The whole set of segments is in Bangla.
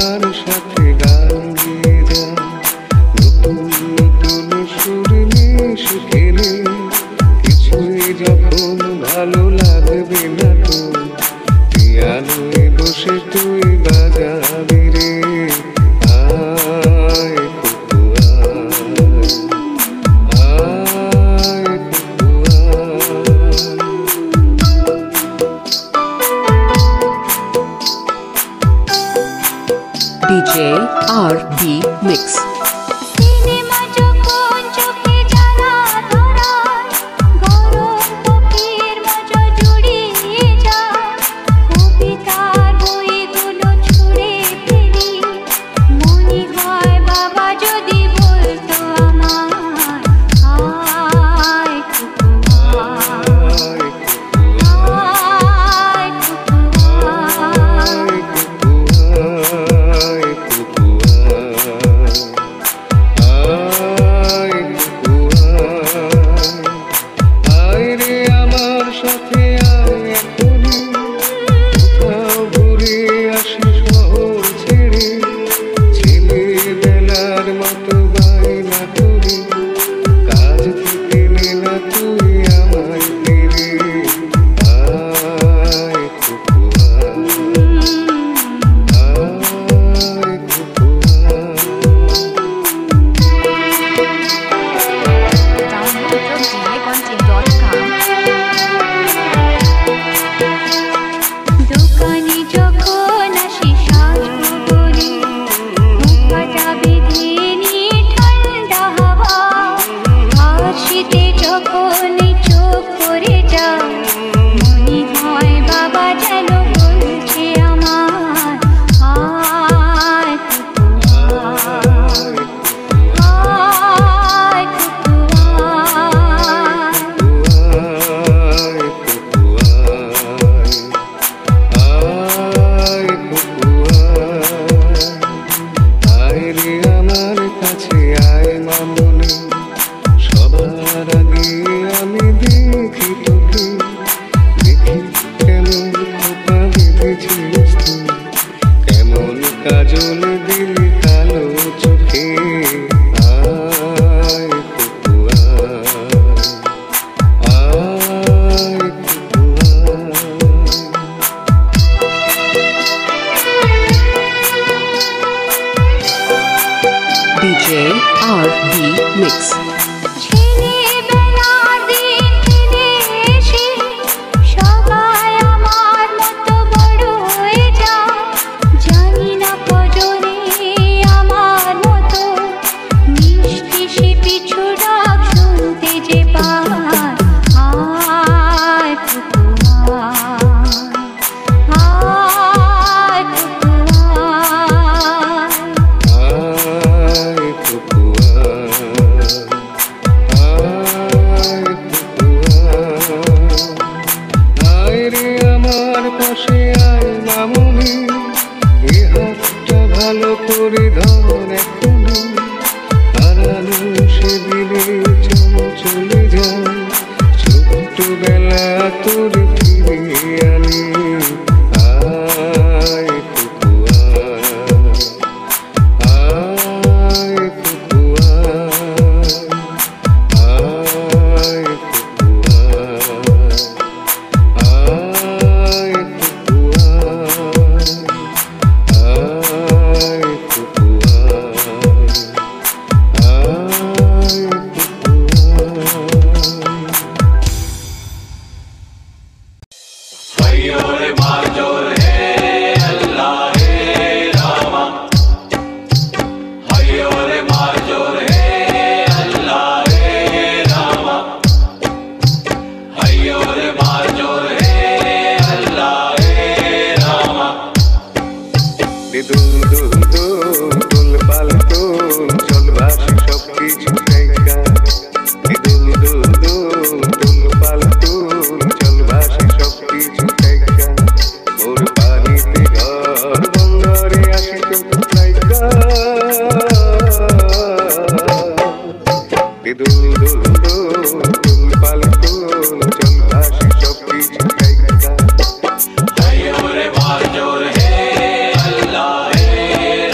আমার সাথে গান গেয়ে যা, নতুন নতুন সুর নিয়ে শিখে নে, কিছুই যখন ভালো লাগবে না তো পিয়ানোয় বসে তুই বাজাবি রে। আয় কুকু আয়, আয় কুকু DJ RB Mix। কাজল দিলি কালো চোখে। আয় কুকু আয় কুকু DJ RB Mix। ভালো করে ধর এখনো, হারানো সেদিনে চলে যায়, ছোট্টবেলা তোর ফিরে আনি। আয় কুকু আয় কুকু আয় কুকু আয় কুকু Hey,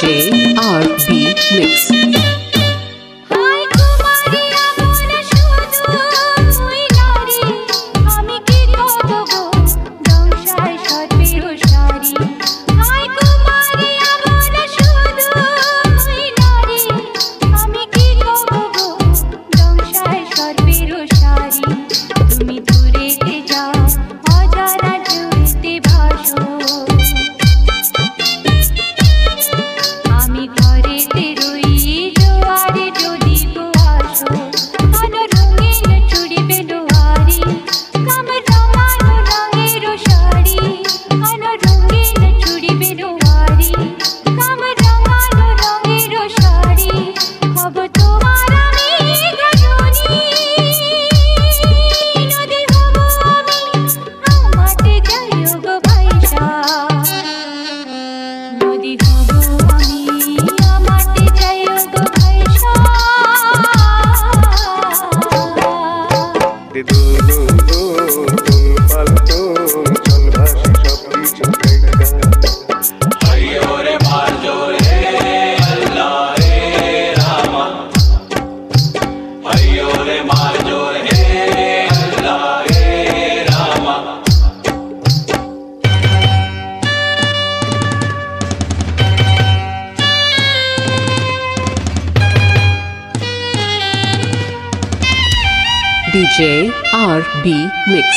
DJ RB Mix. DJ RB Mix.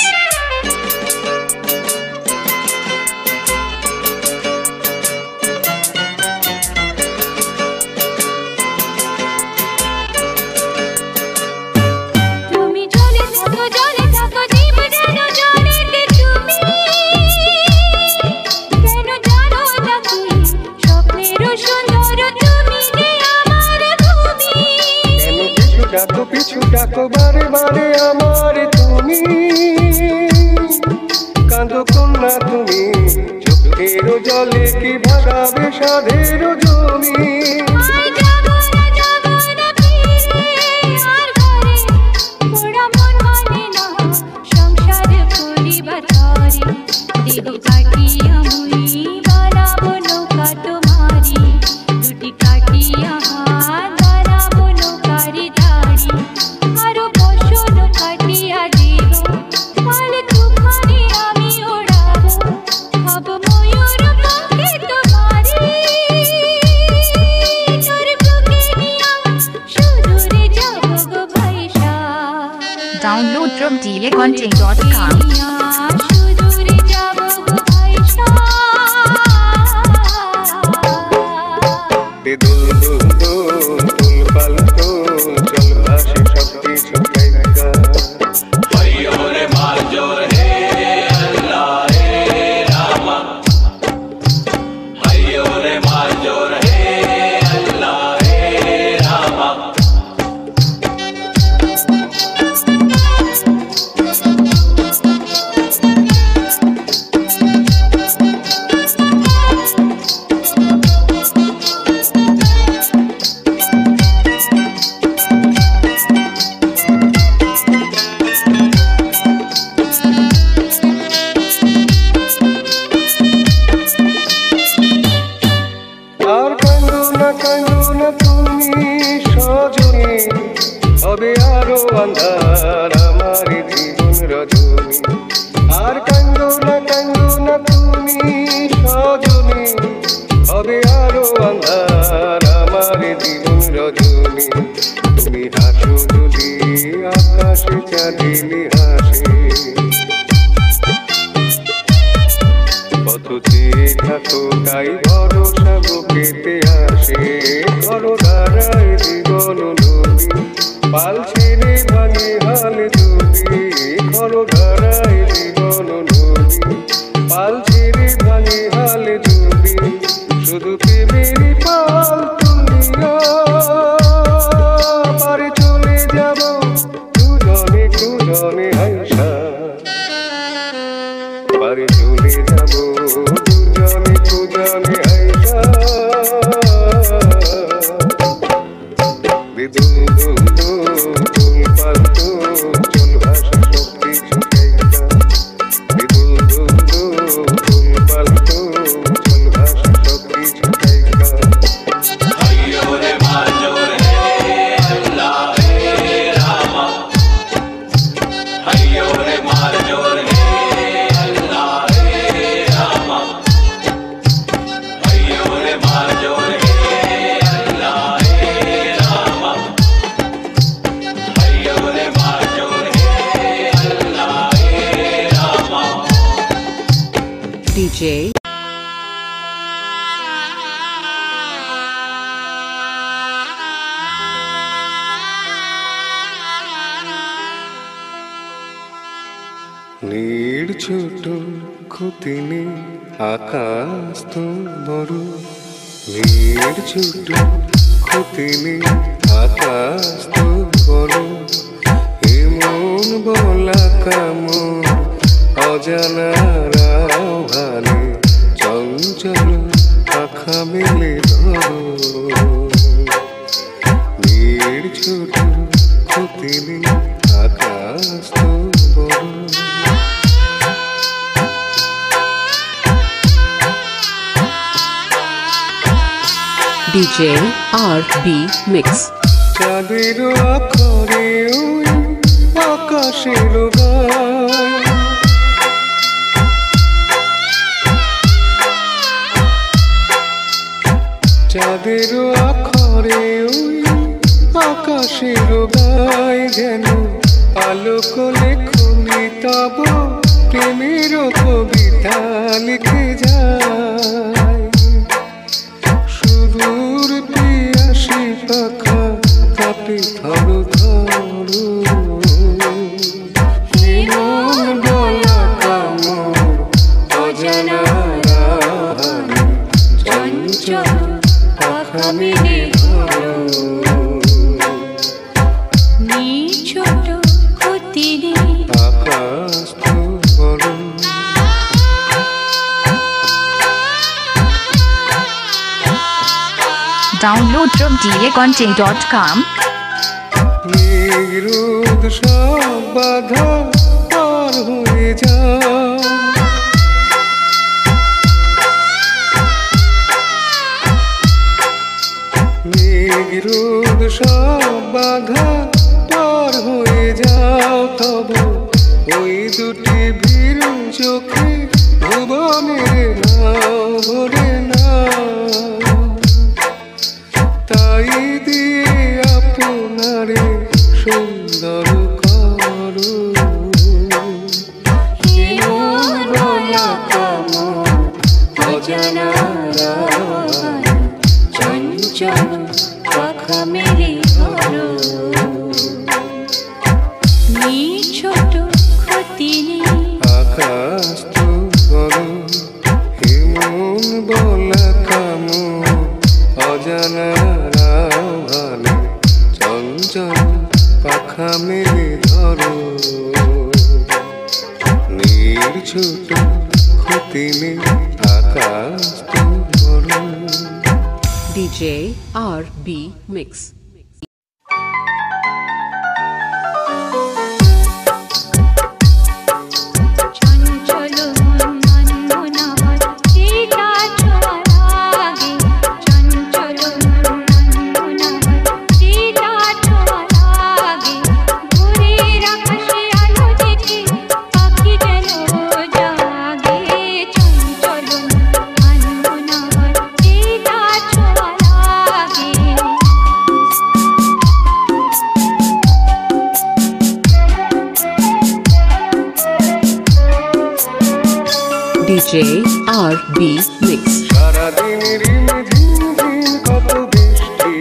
পিছু ডাকো বারে বারে আমার তুমি, কাঁদো কন্যা তুমি, চোখের জলে কি ভাগাবে সাধের জমি। Download from djcontent.com. হবে আরো আন্ধার আমার জীবন রজনী, আর কান্দো না তুমি সজনী, হবে আরো আন্ধার আমার জীবন রজনী। তুমি হাসো যদি আকাশে চাঁদিনী হাসে, পথে থাকো তাই ভরসা বুকেতে আসে, ঘর দাঁড়ায় জীবন নদী, পাল ছেড়ে ভাঙে হাল যদি, ঘর দাঁড়ায় জীবন নদী, পাল ছেড়ে ভাঙে হাল যদি, শুধু প্রেমের পাল তুলিয়া পারে চলে যাব দুজনে হাইসা, পারে চলে যাব দুজনে হাইসা। ছোট ক্ষতি নেই আকাশ তো বড় মেয়ের ছোট ক্ষতি নেই আকাশ তো বড় এমন বলা কামন অজানার আহ্বানে চঞ্চল পাখা মেলে ধরো মেয়ের ছোট ক্ষতি নেই আকাশ তো বড় DJ RB Mix. চাঁদের আখরে ওই আকাশের গায় চাঁদের আখরে ওই আকাশের গায় যেন আলোক লেখনি তব প্রেমের কবিতা লিখে যায় সুদূর পিয়াসী পাখা কাপে ধরো ধরো মন বলা কামন অজানা চঞ্চল পাখা মেলে ধরো ছোট ক্ষতি নেই আকাশ তো বড় Download from DJContent.com. নিরুদ সব বাধা পার হয়ে যাও নিরুদ সব বাধা পার হয়ে যাও তব ওই দুটি ভীর চোখে ভুবনের নাও ভরে নাও তাই দিয়ে আপনারে সুন্দর করো বলা কামন অজানা চঞ্চল পাখা মেলে ধরো ছোট ক্ষতি নেই আকাশ তো বড় এমন বলা কামন অজানা আহ্বানে চঞ্চল পাখা মেলে ধরো ছোট ক্ষতি নেই আকাশ তো বড় DJ RB Mix. DJ RB Mix. সারাদিন রিমঝিম কত বৃষ্টি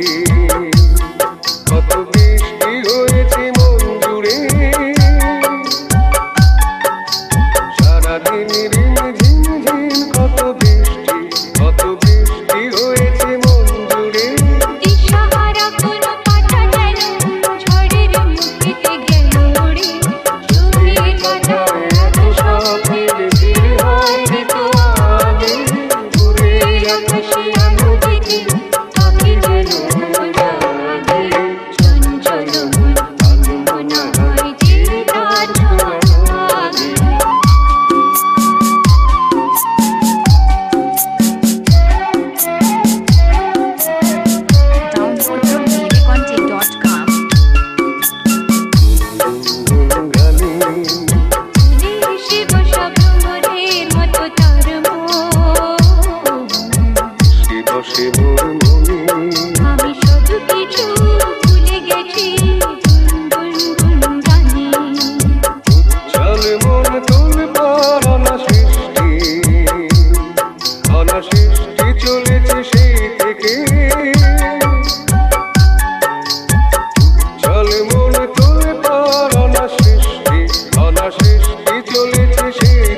হয়েছে মন জুড়ে সারাদিন রিমঝিম কত বৃষ্টি হয়েছে মন জুড়ে দিশাহারা কোনো পাতা যেন ঝড়ের মুখেতে গেল উড়ে চুরিয়ে কাটা এত স্বপ্নের ভিড় হয় রে তোয়ালে ঘুরে আকাশে আলো দেখে পাখি যেন জাগে চঞ্চল মন আনমনা হয় যে তার ছোঁয়া লাগে Download from DJContent.com. গানে শিব শব্দের মতো তার শিব শিব মনে আমি সব কিছু ভুলে গেছি গুনগুন গানে চল মন তোল পার অনাসৃষ্টি চলেছে সেই থেকে চল মন তোল পার অনাসৃষ্টি চলেছে সেই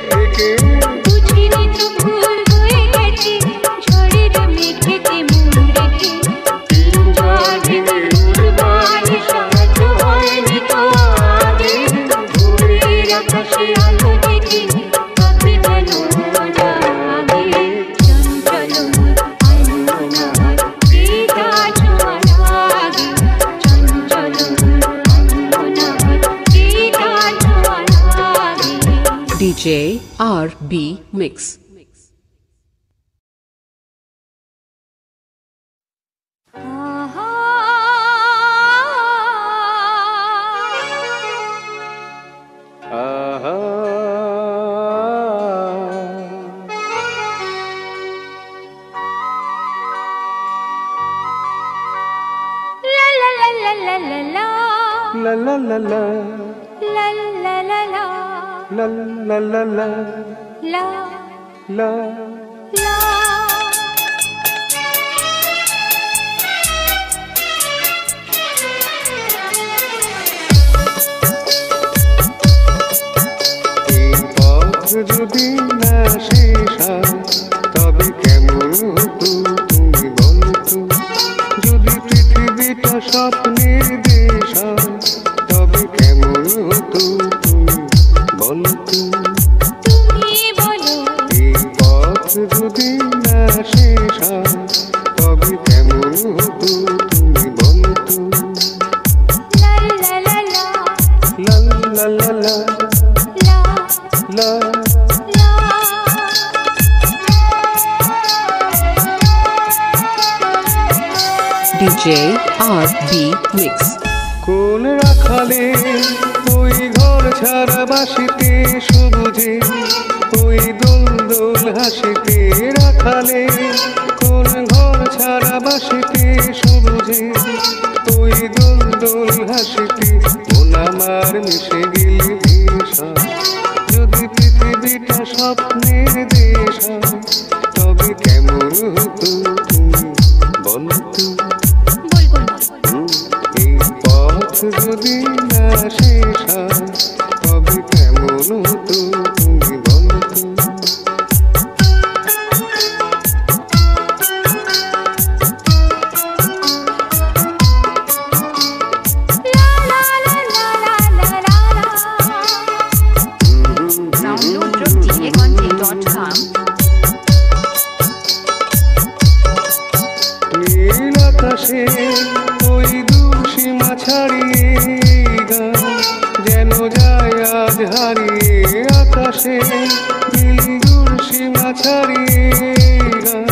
RB Mix. আহা La la la la la লা লা লা লা la la la la লা লা লা লা la লা la. এই পথ যদি না শেষ হয় তবে কেমন হতো তুমি বলতো যদি পৃথিবীটা স্বপ্নের দেশ হয় তবে কেমন হতো তুমি বলতো তুমি বলো এই পথ যদি না শেষ হয় তবে কেমন হতো তুমি বলতো la la la la লা লা লা লা la লা DJ RB Mix. কোন রাখালে ওই ঘর ছাড়া বাসিতে সবুজে ওই দোল দোল হাসিতে রাখালে কোন ঘর ছাড়া বাসিতে সবুজে ওই দোল দোল হাসিতে মন আমার মিশে গেলে ভীষণ যদি পৃথিবীটা স্বপ্নের দেশ হয় তবে কেমন হতো তুমি বলতো বলবো না এই পথ যদি না শেষ হয় তবে কেমন হতো তুমি বলতো Download from djcontent.com. নীল আকাশে ওই দূর সীমা ছাড়িয়ে গান যেন যায় আজ হারিয়ে আকাশে নীল দূর সীমা ছাড়িয়ে গান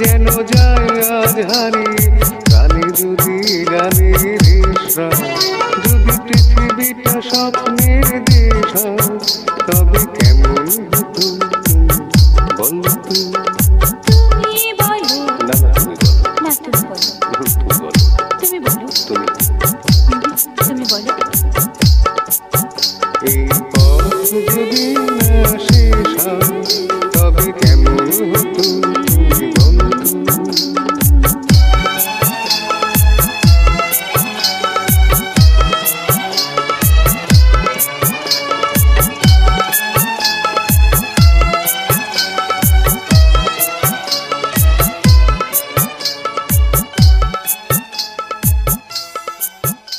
যেন যায় আজ হারিয়ে গানে যদি গানের বিশ্রাম যদি পৃথিবীটা স্বপ্নের দেশ হয় তবে কেমন হতো তুমি বলতো তুমি বলো না না তুমি বলো না তুমি বলো তুমি বলো তুমি বলো তুমি তুমি বলো এই পথ যদি না শেষ হয় তবে কেমন হতো তুমি বলতো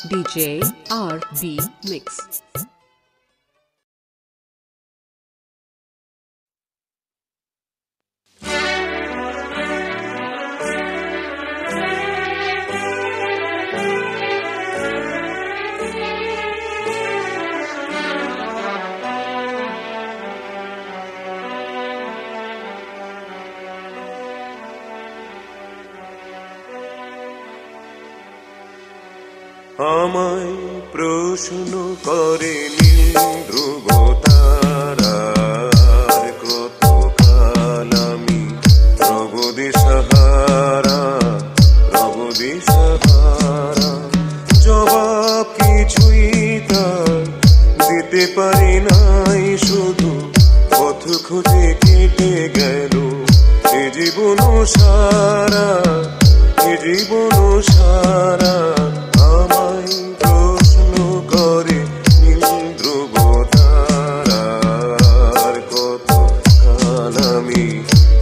DJ RB Mix. আমায় প্রশ্ন করে নীল ধ্রুব তারার কত কাল আমি রব দিশাহারা জবাব কিছুই তার দিতে পারি নাই শুধু পথ খুঁজে কেটে গেল এ জীবন সারা এ জীবন সারা আমায় প্রশ্ন করে নীল ধ্রুব তারার কত কাল আমি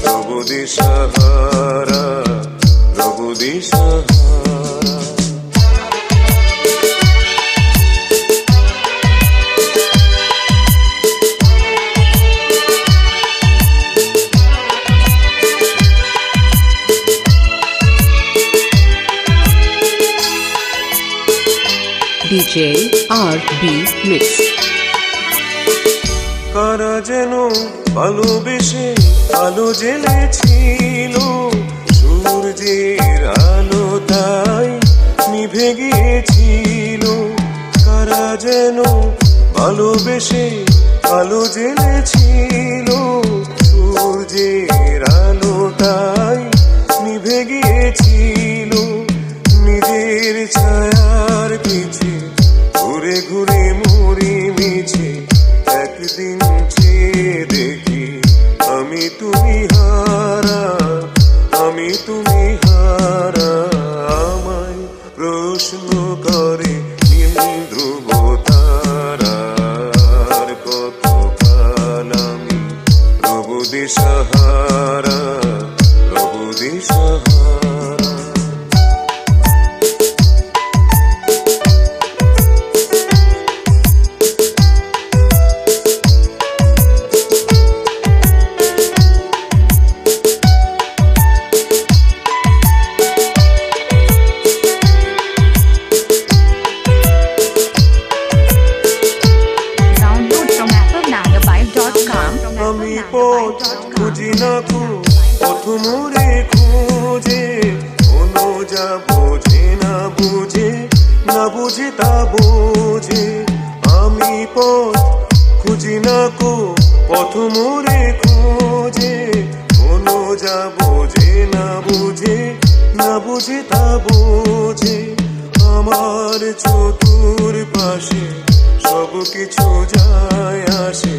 রব দিশাহারা DJ RB Mix. কারা যেন ভালোবেসে আলো জ্বেলেছিল, সূর্যের আলো তাই নিভে গিয়েছিল। কারা যেন ভালোবেসে আলো জ্বেলেছিল, সূর্যের আলো তাই নিভে গিয়েছিল। নিজের ছায়ার পিছে ঘুরে ঘুরে মরি মিছে, একদিন চেয়ে দেখি আমি তুমি হারা, আমি তুমি হারা। আমায় প্রশ্ন করে নীল ধ্রুব তারার, কতকাল আমি রব দিশাহারা, রব দিশাহারা। Download from applemegabyte.com. আমি পথ খুঁজি না পথ মোরে খুঁজে, কোনো যা বোঝে না বুঝে, না বুঝে তা বোঝে। আমি পথ খুঁজি না পথ মোরে খুঁজে, কোনো যা বোঝে না বুঝে, না বুঝে তা বোঝে। আমার চতুর পাশে সব কিছু যায় আসে,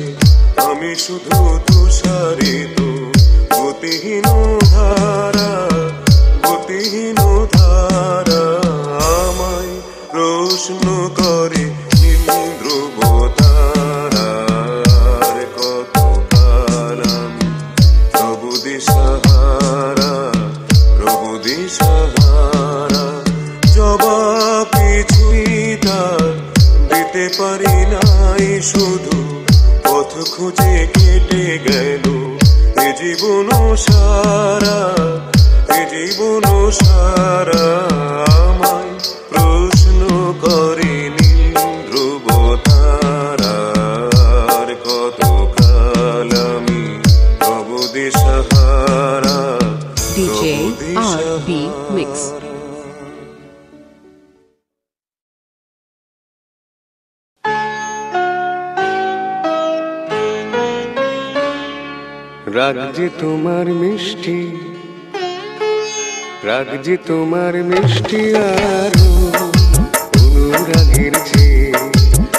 আমি শুধু তুষারিত গতিহীন ধারা, গতিহীন ধারা। আমায় প্রশ্ন করে নীল ধ্রুব তারার, কতকাল আমি রব দিশাহারা, রব দিশাহারা। জবাব কিছুই তার দিতে পারি নাই, শুধু পথ খুঁজে কেটে গেল এ জীবন সারা, এ জীবন সারা। আমায় প্রশ্ন করে নীল ধ্রুব তারার, কতকাল আমি রব দিশাহারা, DJ রব RB Mix. দিশাহারা। রাগ যে তোমার মিষ্টি, রাগ যে তোমার মিষ্টি আরো অনুরাগের চেয়ে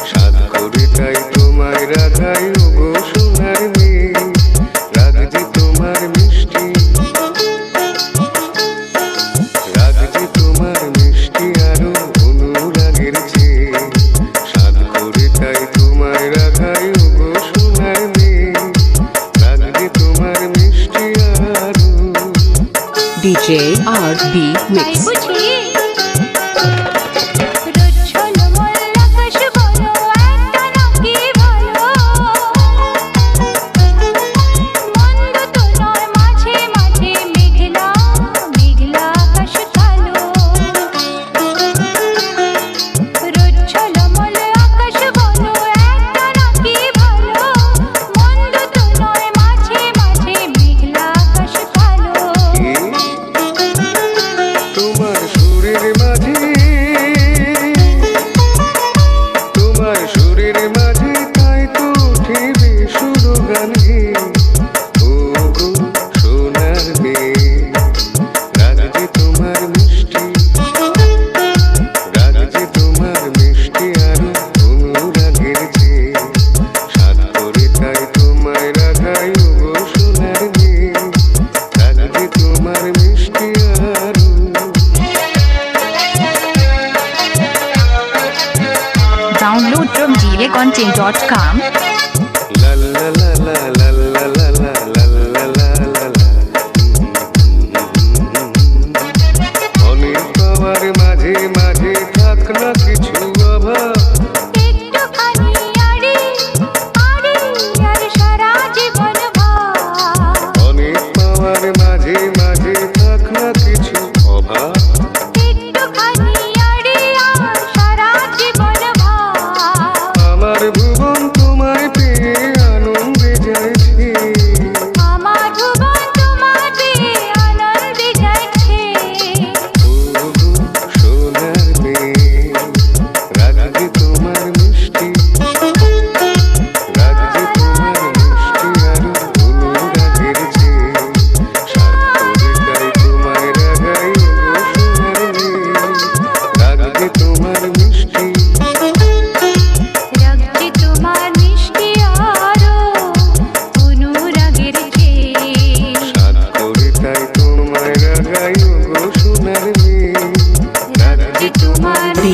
সাদ করে, তাই তোমায় রাগাই ওগো সোনার মেয়ে। রাগ যে তোমার মিষ্টি, রাগ যে তোমার মিষ্টি আরো অনুরাগের চেয়ে সাদ করে, তাই তোমায় রাগাই ওগো সোনার মেয়ে। রাগ যে তোমার মিষ্টি আরো। DJ RB তাই Mix. বুঝি রোজ ঝলমল আকাশ বলো, একটা নাকি ভালো। মন্দ তো নয়, মাঝে মাঝে মেঘলা মেঘলা আকাশ কালো। রোজ ঝলমল আকাশ বলো, একটা নাকি ভালো। মন্দ তো নয়, মাঝে মাঝে মেঘলা আকাশ কালো। তোমার সুরের মাঝে, তোমার সুরের মাঝে তাই তো উঠিবে শুধু গানে। ও গো সোনার মেয়ে, রাগ যে তোমার মিষ্টি, রাগ যে তোমার মিষ্টি আরো অনুরাগের চেয়ে সাদ করে, তাই তোমায় রাগাই ও গো সোনার মেয়ে। রাগ যে তোমার মিষ্টি আরো। Download from dilecontent.com. La la la la la la la la la la la la la। অনেক পাওয়ার মাঝে মাঝে থাক না কিছু অভাব, একটুখানি আড়ি আড়ি আর সারা জীবন ভাব। অনেক পাওয়ার মাঝে মাঝে থাক না কিছু অভাব। একটুখানি আড়ি আর সারা জীবন ভাব। আমার ভুবন তোমায়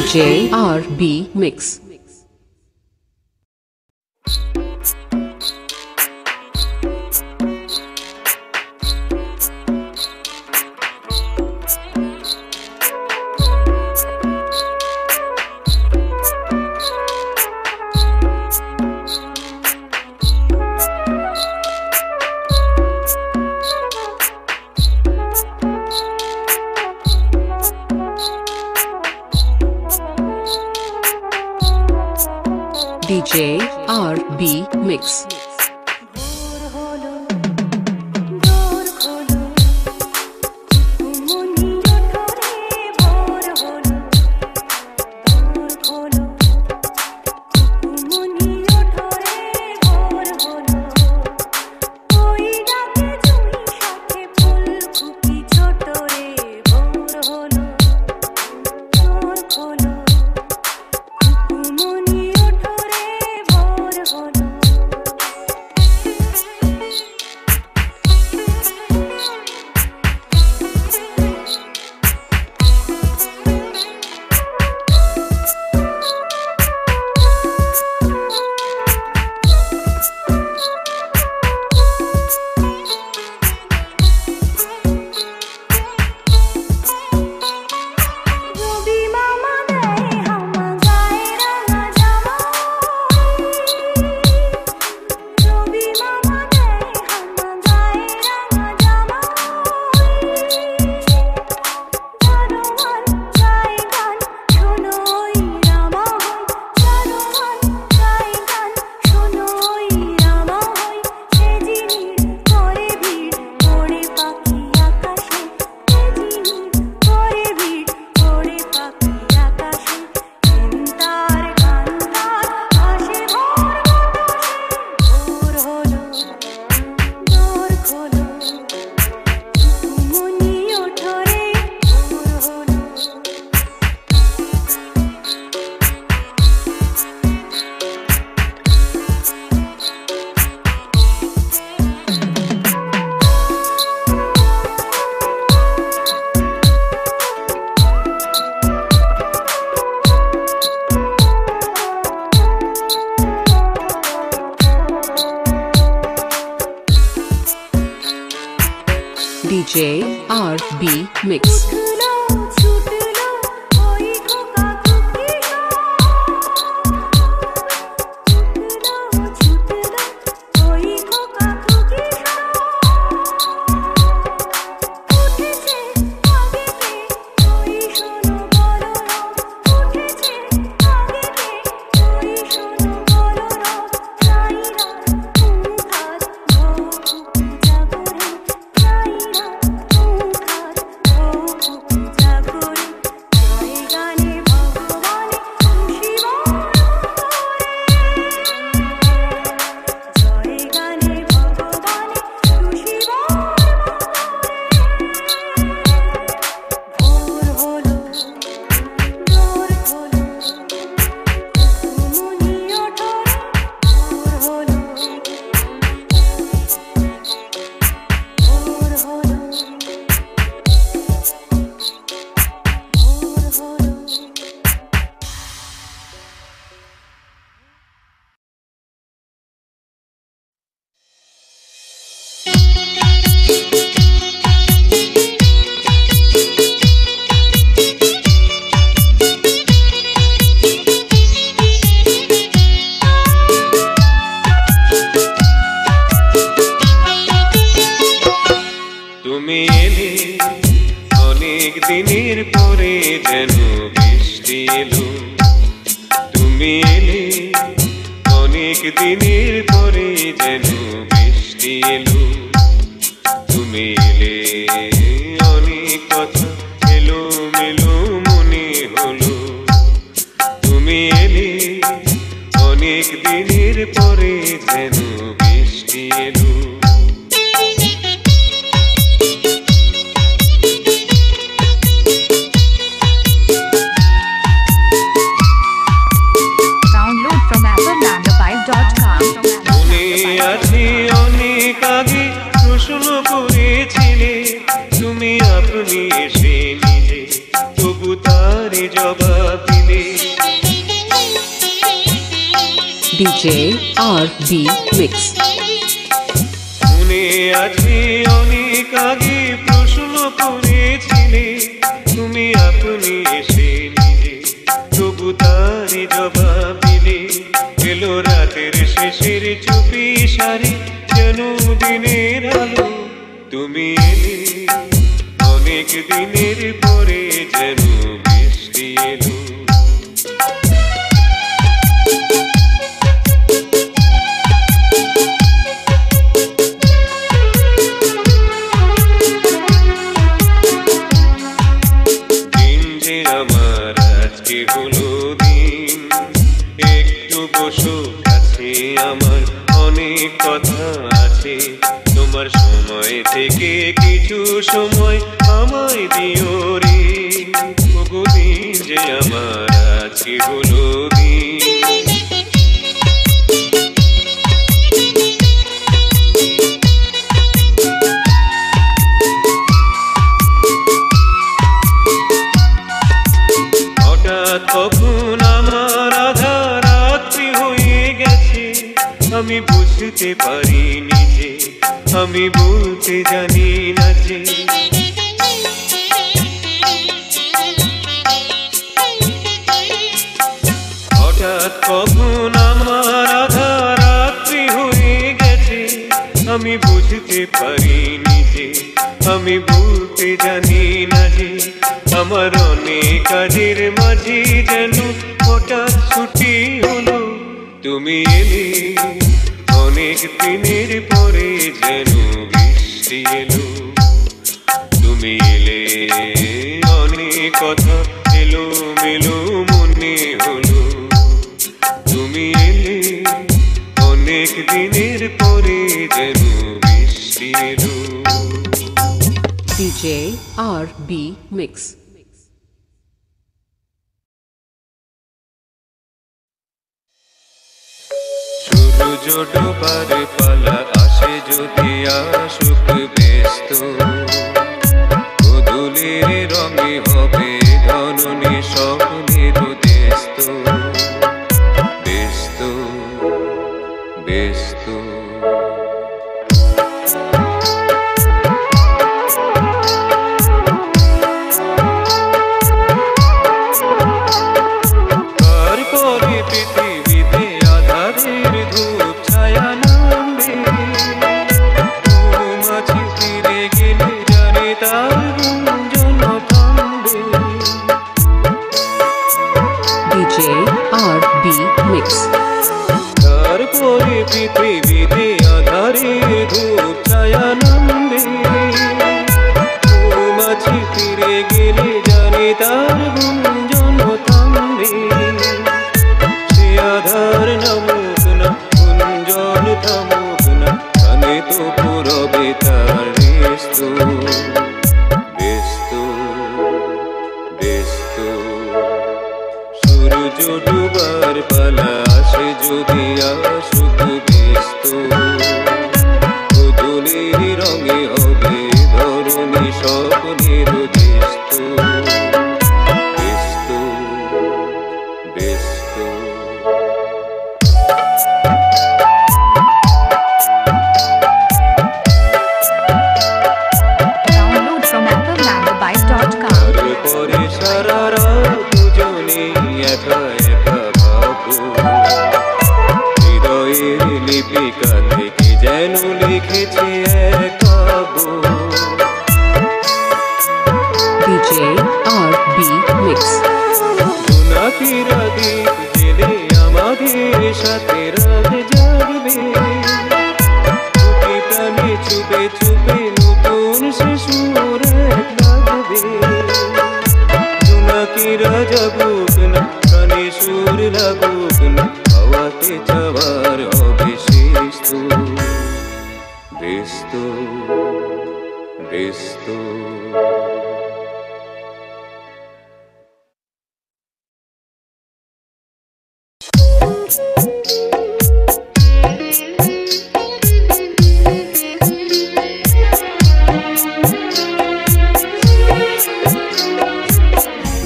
DJ RB Mix. DJ RB Mix. DJ RB Mix. তুমি এলে অনেক দিনের পরে যেন বৃষ্টি এলো তুমি এলে অনেক দিনের পরে যেন বৃষ্টি এলো তুমি এলে অনেক কথা এলো মেলো মনে হলো তুমি এলে অনেক দিনের পরে যেন বৃষ্টি এলো Download from applelandavibe.com. মনে আছে অনেক আগে DJ RB Mix. মনে আছে অনেক আগে প্রশ্ন করেছিলে তুমি আপনি এসে নিজে, তবু তারই জবাব দিলে। এলো রাতের শেষের চুপি সারি যেন দিনের আলো, তুমি এলে অনেক দিনের পরে যেন বৃষ্টি এলো। আমার আজকে হলো দিন, একটু বসো কাছে, আমার অনেক কথা আছে। তোমার সময় থেকে কিছু সময় আমায় দিও রে, ওগো দিন যে আমার আজকে হলো দিন। কখন আমার আধা রাত্রি হয়ে গেছে, আমি বুঝতে পারি নিজে, আমি বলতে জানি না যে। হঠাৎ কখন আমার আধা রাত্রি হয়ে গেছে, আমি বুঝতে পারি নিজে, আমি বলতে জানি না যে। আমার অনেক কাজের মাঝে যেন হঠাৎ ছুটি হলো, তুমি এলে অনেক দিনের পরে যেন বৃষ্টি এলো। তুমি এলে অনেক কথা এলো মেলো মনে হলো, তুমি এলে অনেক দিনের পরে যেন বৃষ্টি এলো। DJ RB Mix. সূর্য ডোবার পালা আসে যদি আসুক ব্যস্ত, গোধূলির রঙে হবে ধননি স্বপ্নের ব্যস্ত ব্যস্ত ব্যস্ত। তারপরে পৃথিবীতে আধারের ধূপ ছায়া নামবে, মৌমাছি ফিরে গেলে জানে তার গুঞ্জন থামবে। DJ RB Mix. তারপরে পৃথিবীতে আধারের ধূপ ছায়া নামবে, মৌমাছি ফিরে গেলে জানে তার গুঞ্জন থামবে। সে আধার নামুক না, গুঞ্জন থামুক না, কানে তো পুরবে তার ব্যস্ত ব্যস্ত ব্যস্ত। সূর্য ডুবার পালা আসে যদি আসুক ব্যস্ত, গোধূলির রঙে হবে ধরণী স্বপ্নের ব্যস্ত ব্যস্ত ব্যস্ত। Download from applelanguage.com. তারপরে সারা রাত দুজনে একা একা ভাবো, হৃদয়ের লিপিকা থেকে যেন লিখেছে এক কাব্য। DJ RB Mix. জোনাকিরা দ্বীপ জেলে আমাদের সাথে রাত জাগবে, দুটি প্রাণে চুপে চুপে নতুন শিশুর এক লাগবে। জোনাকিরা জাগুক না, প্রাণে সুর লাগুক না, হাওয়াতে যাওয়ার হবে শেষ ব্যস্ত ব্যস্ত।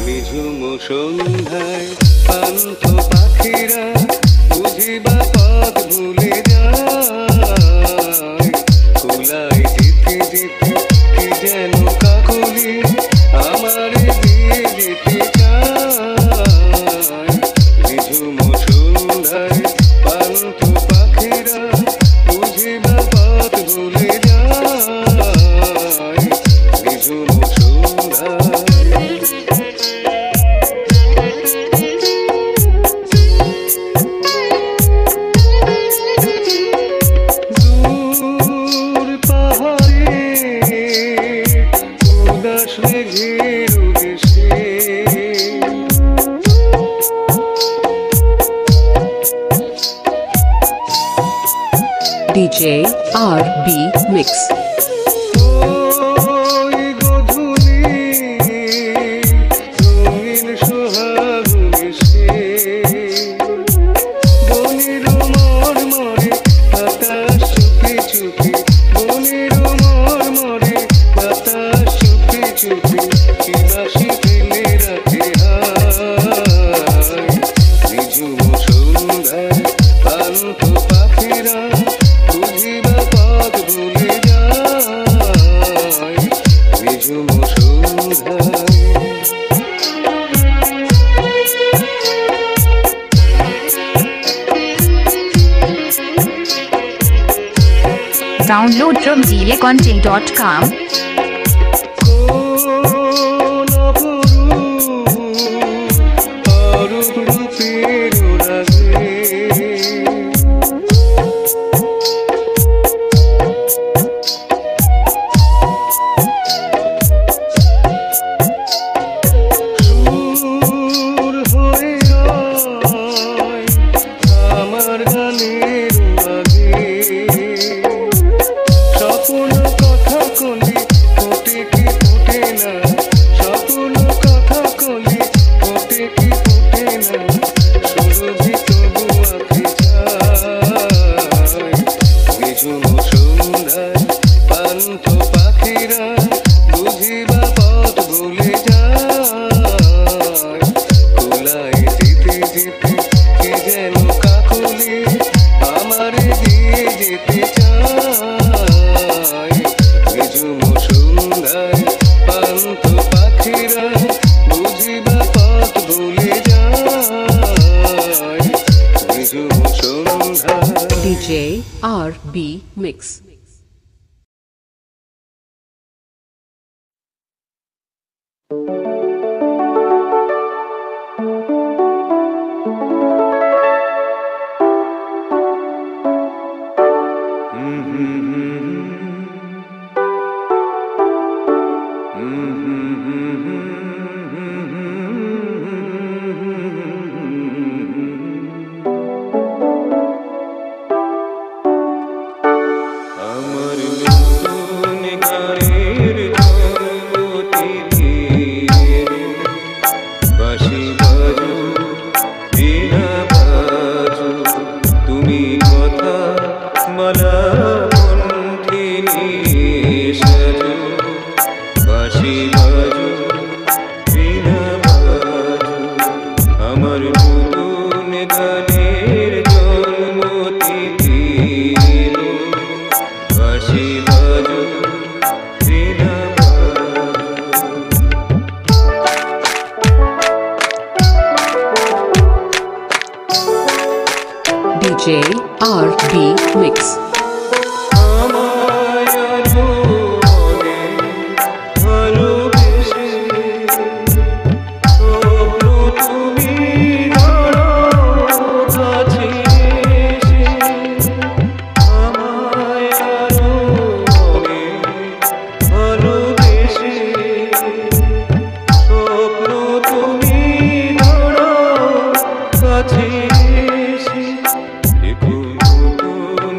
নিঝুম সন্ধ্যায় শান্ত পাখিরা বুঝে বুঝিবা পথ ভুলে যায় কুলাই যেতে যেতে কি যেন কাকলি আমারে দিয়ে যেতে চায় ঝুম সন্ধ্যায় পান্থ পাখিরা বুঝিবা পথ ভুলে যায় ঝুম সন্ধ্যায় দূর পাহাড়ে উদাস মেঘের দেশে DJ RB Mix. ওই গধূলি রঙিন সোহাগ এসে বনের মরমরে বাতাস চুপি চুপি বনের মরমরে বাতাস চুপি চুপি কি বাসি ফেলে রাখে হায় ঝুম সন্ধ্যায় পান্থ পাখিরা বুঝিবা পথ ভুলে যায় ঝুম সন্ধ্যায় Download from DJContent.com. কোন অরূপ রূপের রাগে সুর হয়ে রয় আমার গানের আগে স্বপ্ন কথা কলি ফোটে কি ফোটে না স্বপ্ন কথা কলি ফোটে কি ফোটে না সুরভি তবু আঁখি চায় ঝুম সন্ধ্যায় পান্থ পাখিরা বুঝিবা পথ ভুলে যায় কুলাই যেতে যেতে কে যেন কাকলি আমারে দিয়ে যেতে চায় ঝুম সন্ধ্যায় পান্থ পাখিরা বুঝিবা পথ ভুলে যায় ঝুম সন্ধ্যায় DJ RB Mix. আমার নতুন গানের জন্মতিথি বাঁশি বাজু বীণা বাজু তুমি কথা মালা কণ্ঠিনী সাজু বাঁশি বাজু বীণা বাজু আমার নতুন গানের জন্মতিথি বাঁশি বাজু বীণা বাজু DJ RB Mix. আমায় মনে ভালোবেসে স্বপ্ন তুমি ধরো কাছে এসে আমায় মনে ভালোবেসে স্বপ্ন তুমি ধরো কাছে এসে দেখো নতুন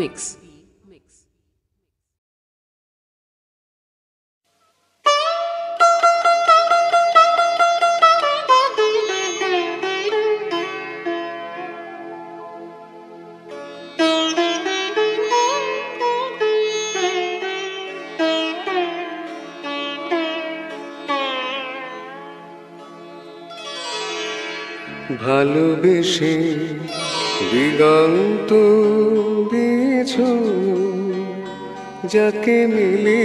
Mix. ভালোবেসে দিগন্ত দিয়েছ যাকে মিলে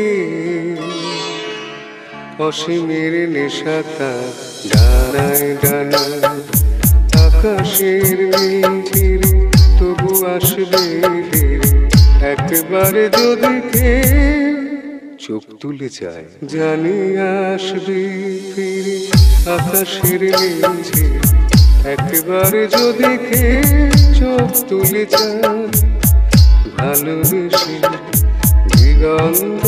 অসীমের নেশাতা ডানায় ডানায় আকাশের নীল তবু আসবে একবারে যদি চোখ তুলে যায় জানি আসবে ফিরে আকাশের নীল একবারে যদি চোখ তুলে যায় ভালোবেসে দিগন্ত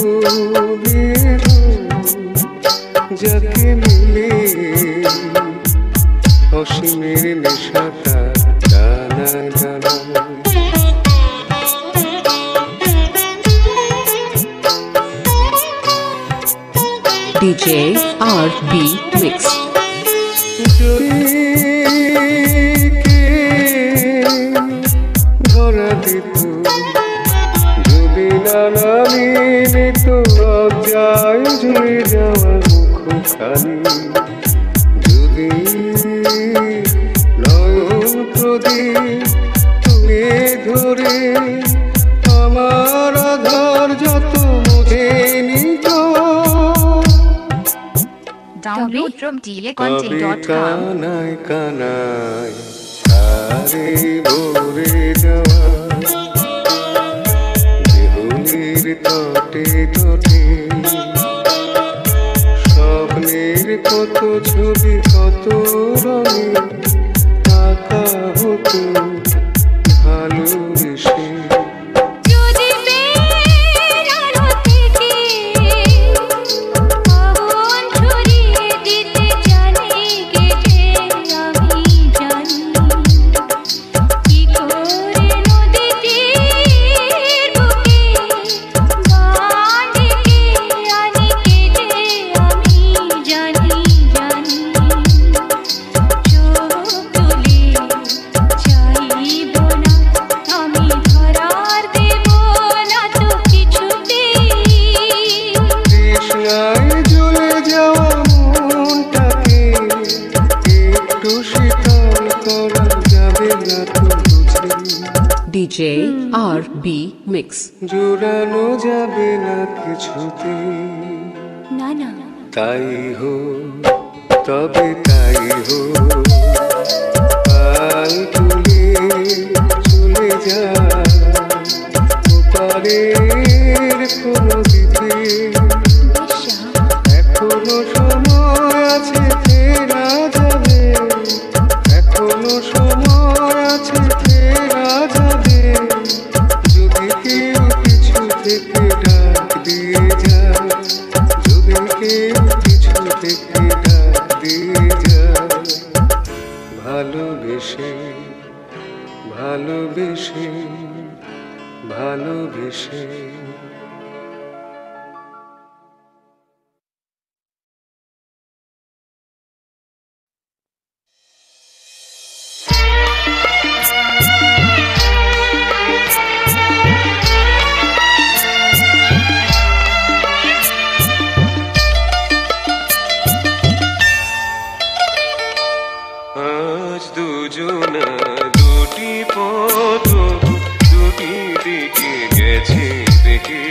যাকে মিলে অসীমের নেশাটা ডানা ডানা DJ RB Mix. ধরা দিত যদি নামি নিত লজ্জায় ঝুলে যাওয়া মুখখানি যদি নয়ন প্রদীপ তুলে ধরে আমার আধার যত মুছে নিত Download from DJcontent.com. কানায় কানায় তারে ভরে যাওয়া দেহুলির তটে তটে স্বপ্নের কত ছবি কত রঙে আঁকা হতো ভালোবেসে যদি বেড়ানো থেকে আগুন ছড়িয়ে দিতে জানি কেটে আমি জানি কি করে নদীটির বুকে গান ডেকে আনি কেটে আমি জানি জানি চোখ তুলে চাইব না আমি ধরার দেব না তো কিছুতেই তৃষ্ণায় জ্বলে যাওয়া মনটাকে একটু শীতল করা যাবে না তো বুঝি DJ RB Mix. জোড়ানো যাবে না কিছুতে না না তাই হো তবে তাই হো পাল তুলে চলে যা ওপারের কোনো দ্বীপে এখনো সময় আছে ফেরা যাবে এখনো সময় আছে ফেরা যাবে যদি কেউ কিছু থেকে ডাক দিয়ে যায় যদি কেউ কিছু থেকে ডাক দিয়ে যায় ভালোবেসে ভালোবেসে ভালোবেসে আজ দুজনা দুটি পথ দুটি দিকে গেছে দেখে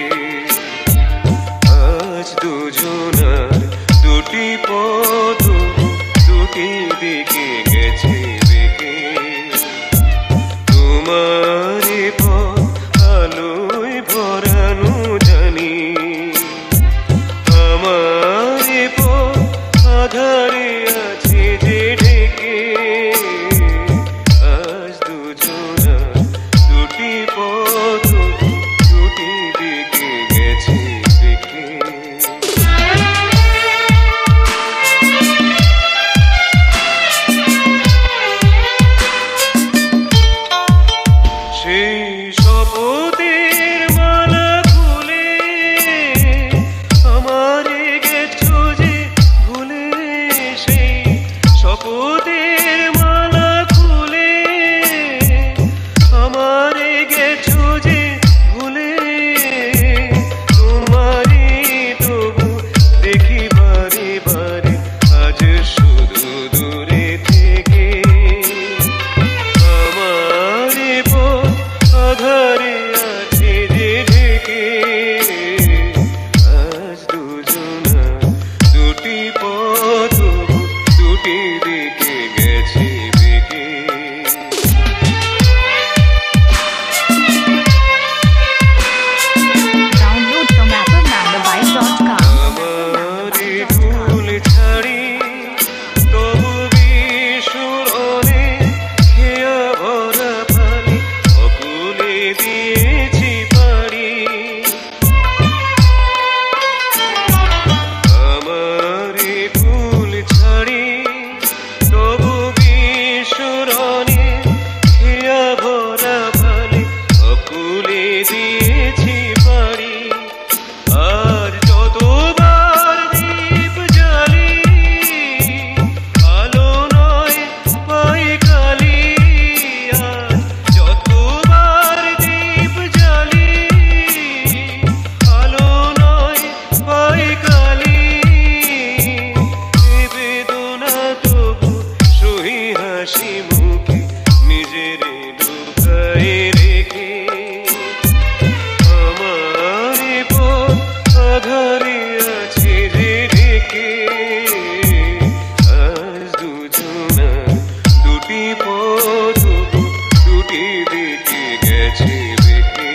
গেছে বেঁকে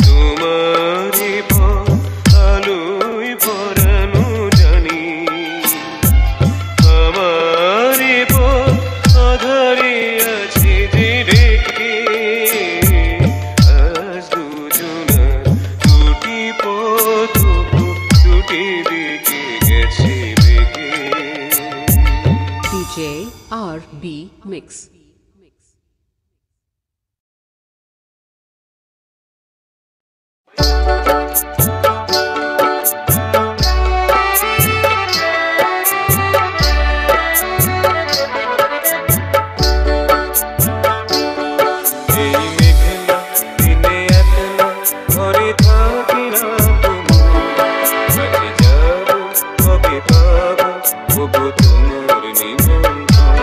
তোমারই আলোয় ভরানো জানি আমারই আধারে আছে যে রেখে আজ দুজনার দুটি পথ দুটি দিকে গেছে বেঁকে DJ RB Mix. এই মেঘলা দিনে একলা ঘরে থাকি না তোমার কাছে যাব কবে পাবো ওগো তোমার নিমন্ত্রণ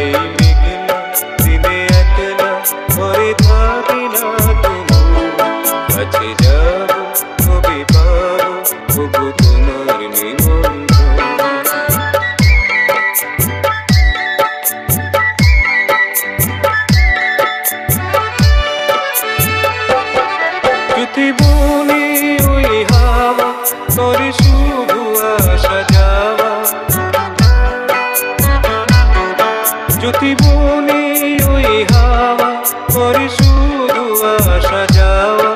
এই মেঘলা দিনে একলা ঘরে থাকি না তোমার কাছে যাব কবে পাবো ওগো তোমার নিমন্ত্রণ যদি বলি ওই হাওয়া করে শুধু আসা যাওয়া যদি বলি ওই হাওয়া করে শুধু আসা যাওয়া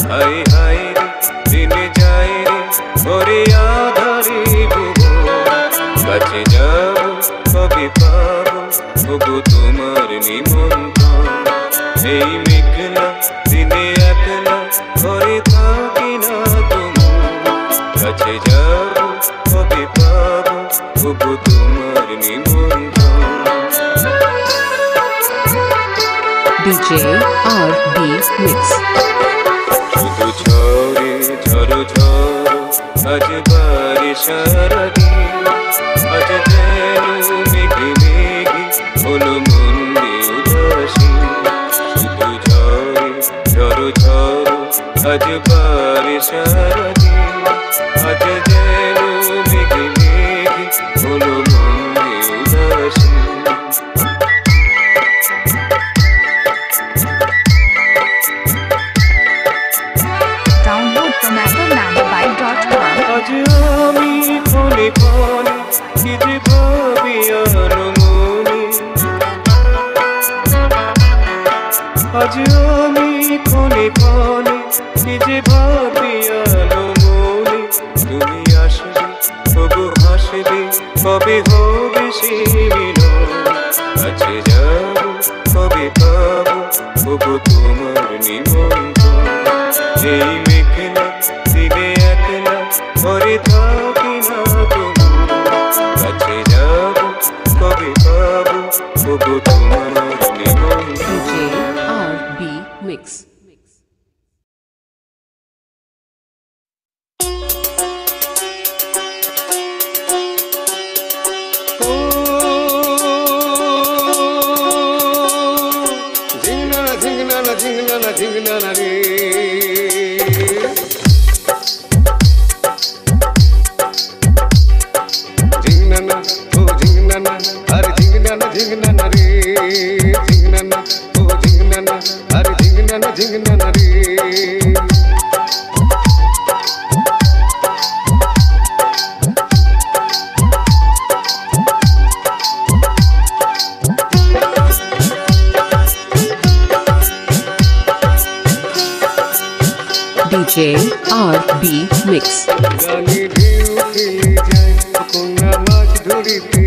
হাই হাই রে দিনে যাই রে ঘরে আধারে বুবো কাছে যাব কবে পাবো ওগো তোমার নিমন্ত্রণ এই মেঘলা দিনে একলা ঘরে থাকি না তোমার কাছে যাব কবে পাবো ওগো তোমার নিমন্ত্রণ DJ RB Mix. শুধু ঝরে ঝরো ঝরো আজ বারিশারাদিন আজ যেন মেঘে মেঘে হলো মন্দি উদাসী শুধু ঝরে ঝরো ঝরো আজ বারিশারাদিন আজ যেন মেঘে মেঘে হলো মন্দি উদাসী Download from applemanmobile.com. আজ আমি ক্ষণে ক্ষণে কি যে ভাবি মনে আজ আমি ক্ষণে ক্ষণে কি যে ভাবি মনে তুমি আসবে তবু হাসবে কবে হবে সে মিলন কাছে যাব কবে পাবো ওগো তোমার নিমন্ত্রণ এই মেঘলা দিনে একলা ঘরে থাকি না তোমার কাছে যাব কবে পাবো ওগো তোমার নিমন্ত্রণ DJ RB Mix. ঝিংনা রে ঝিংনা ও ঝিংনা আরে ঝিংনা রে ঝিংনা ও ঝিংনা আরে ঝিংনা রে DJ RB Mix. গানে ঢেউ খেলে যায় কোনা মাছ ধরিতে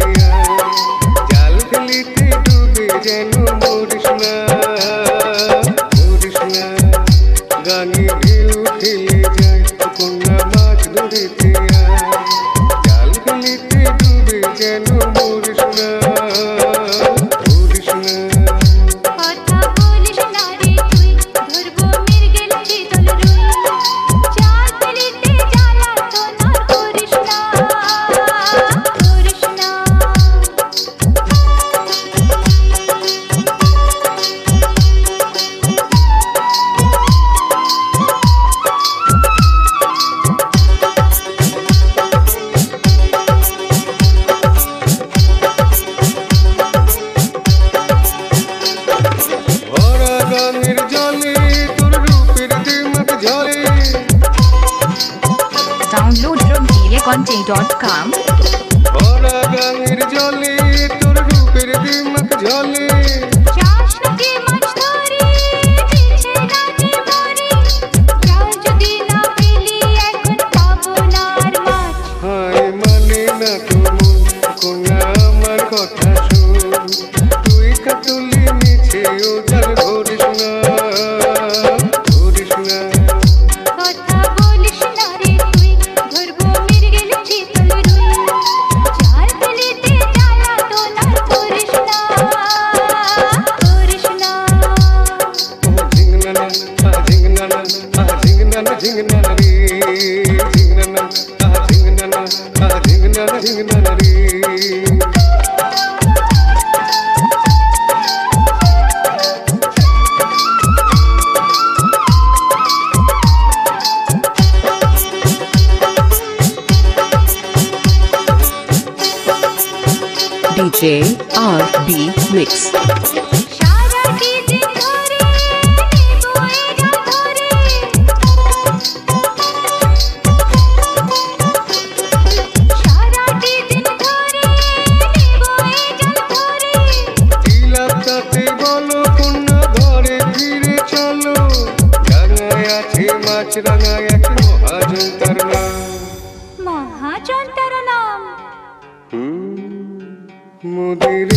জাল ফেলিতে ডুবে যেন মরিস না গানে ঢেউ খেলে যায় কোনা মাছ ধরিতে জাল ফেলিতে ডুবে যেন মরিস না কথা বলিস না রে তুই ধরবো মির্গেল চিতল রুই চাঁদ ফেলিতে জ্বালা তো না করিস না DJPonte.com. ভরা গাঙের জলে তোর রূপের দিমাক ঝলে চাষ নদী মাছ ধরে দিচ্ছে রাতে মরে চাল যদি না পেলি এখন পাবো না আর মাছ হায় মানে না তো মন কোনা আমার কথা শোন তুই কাতুলি মিছে ও জাল ধরিস না কথা বলিস না রে তুই ধরবো মির্গেল চিতল রুই চাল পেলিতে জ্বালা তো না করিস না ঝিংনানা ঝিংনানা ঝিংনানা ঝিংনানা রে ঝিংনানা ঝিংনানা ঝিংনানা ঝিংনানা রে DJ RB Mix. সারাটি দিন ধরে নেবো এরা ধরে সারাটি দিন ধরে নেবো এরা ধরে তিলাপটাতে বলো কন্যা ঘরে ফিরে চলো রাঙায় আছে মাছ রাঙায় এক মহাজন তার নাম মহাজন তার নাম মোদের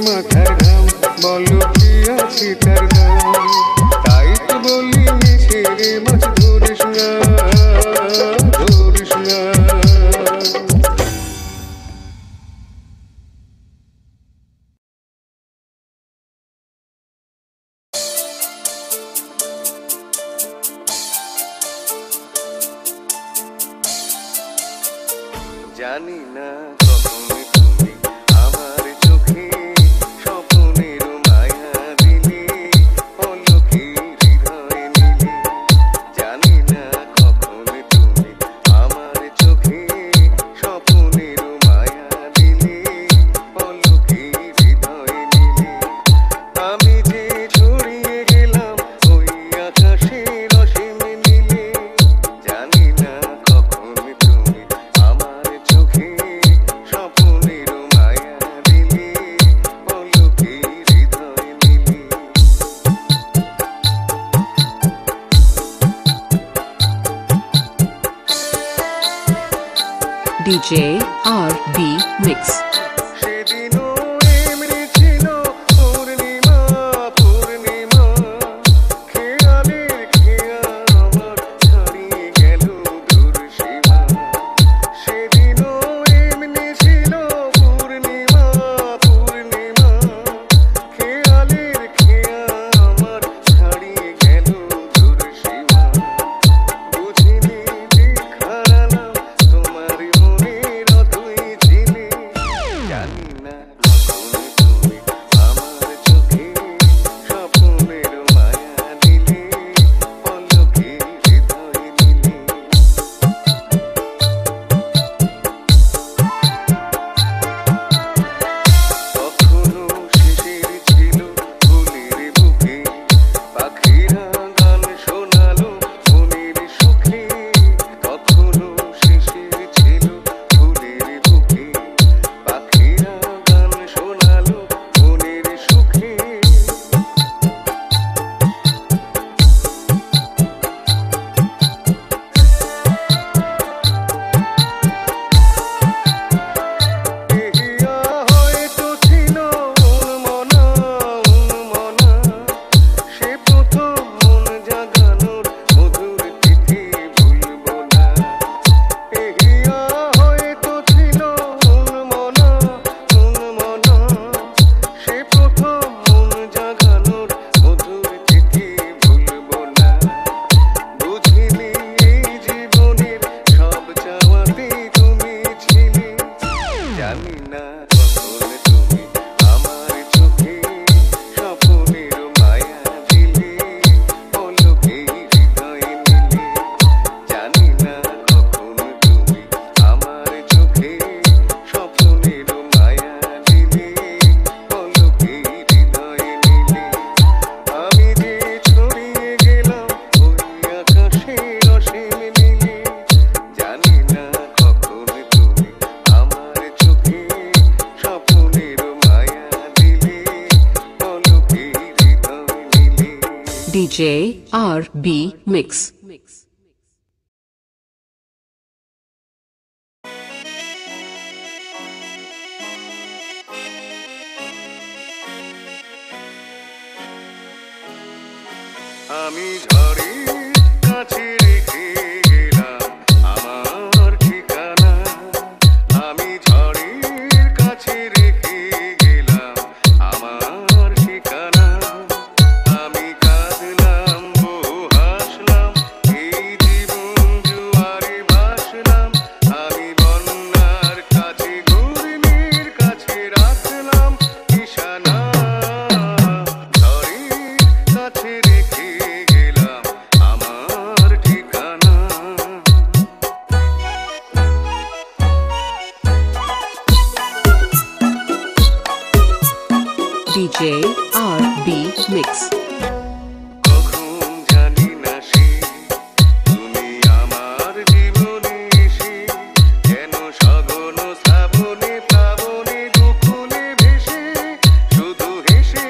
মাথার ঘাম বলো কি আছে তার দাম তাই তো বলি মিছে রে মাছ ধরিস না ধরিস না জানি না কখন তুমি আমার চোখে স্বপ্নের মায়া দিলে অলৌকি হৃদয় নিলে জানি না কখন তুমি আমার চোখে স্বপ্নের মায়া দিলে অলৌকি হৃদয় নিলে আমি যে ছড়িয়ে গেলাম ওই আকাশের অসীম নীলে জানি না কখন তুমি আমার চোখে স্বপ্নের মায়া দিলে অলৌকি হৃদয় নিলে DJ RB Mix. সেদিনও এমনি ছিল পূর্ণিমা পূর্ণিমা খেয়ালের খেয়া আমার ছাড়িয়ে গেল দূর সীমা সেদিনও এমনি ছিল পূর্ণিমা পূর্ণিমা খেয়ালের খেয়া আমার ছাড়িয়ে গেল দূর সীমা বুঝিনি যে খারালাম তোমার মনের অতই ছিলে DJ RB Mix. আমি ঝড়ের কাছে রেখে গেলাম আমার ঠিকানা, আমি ঝড়ের কাছে রেখে গেলাম আমার ঠিকানা। আমি কাঁদলাম বহু হাসলাম, এই জীবন জোয়ারে ভাসলাম। আমি বন্যার কাছে ঘূর্ণির কাছে রাখলাম নিশানা, ঝড়ের কাছে রেখে গেলাম আমার ঠিকানা। DJ RB Mix. কখন জানি না সে তুমি আমার জীবনে এসে, যেন সঘন শ্রাবণে প্লাবনে দুকুলে ভেসে, শুধু হেসে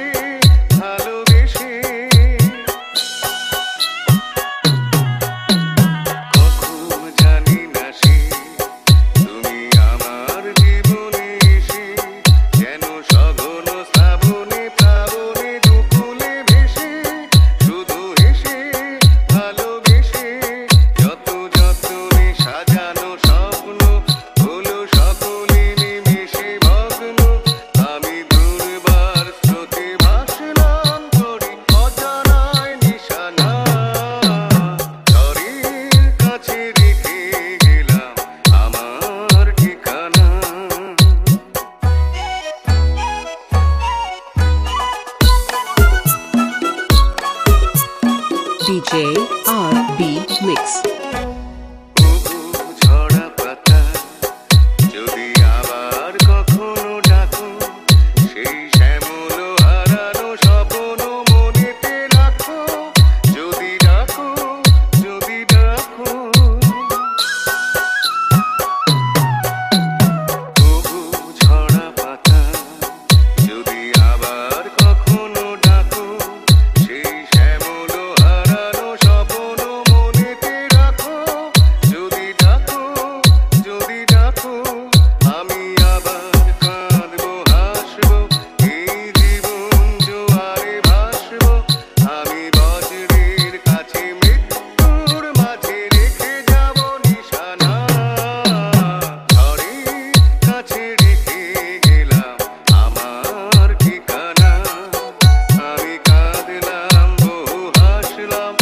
ভালোবেসে। কখন জানি না সে তুমি আমার জীবনে এসে, যেন সঘন শ্রাবণে প্লাবনে দুকুলে ভেসে, শুধু হেসে ভালোবেসে। যত যতনে সাজানো স্বপ্ন হলো সকলে নিমেষে ভগ্ন। আমি দুর্বার স্রোতে ভাসলাম করি অজানায় নিশানা, ঝড়ের কাছে রেখে গেলাম আমার ঠিকানা। DJ RB Mix. ঝরা পাতা যদি আবার কখনো ডাকো, সেই শ্যামল হারানো স্বপ্ন মনেতে রাখো। যদি ডাকো, যদি ডাকো, তবু ঝরা পাতা যদি আবার কখনো ডাকো, সেই শ্যামল হারানো স্বপ্ন মনেতে রাখো। যদি ডাকো, যদি ডাকো, আমি আবার কাঁদবো হাসবো, এই জীবন জোয়ারে ভাসবো। আমি বজ্রের কাছে মৃত্যুর মাঝে রেখে যাব নিশানা, ঝড়ের কাছে রেখে গেলাম আমার ঠিকানা। আমি কাঁদলাম বহু হাসলাম,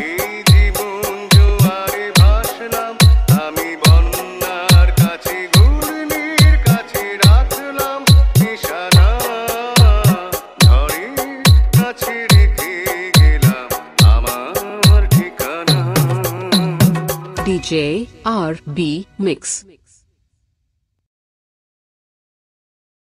এই জীবন জোয়ারে ভাসলাম। আমি বন্যার কাছে ঘূর্ণির কাছে রাখলাম নিশানা, ঝড়ের কাছে রেখে গেলাম আমার ঠিকানা। DJ RB Mix.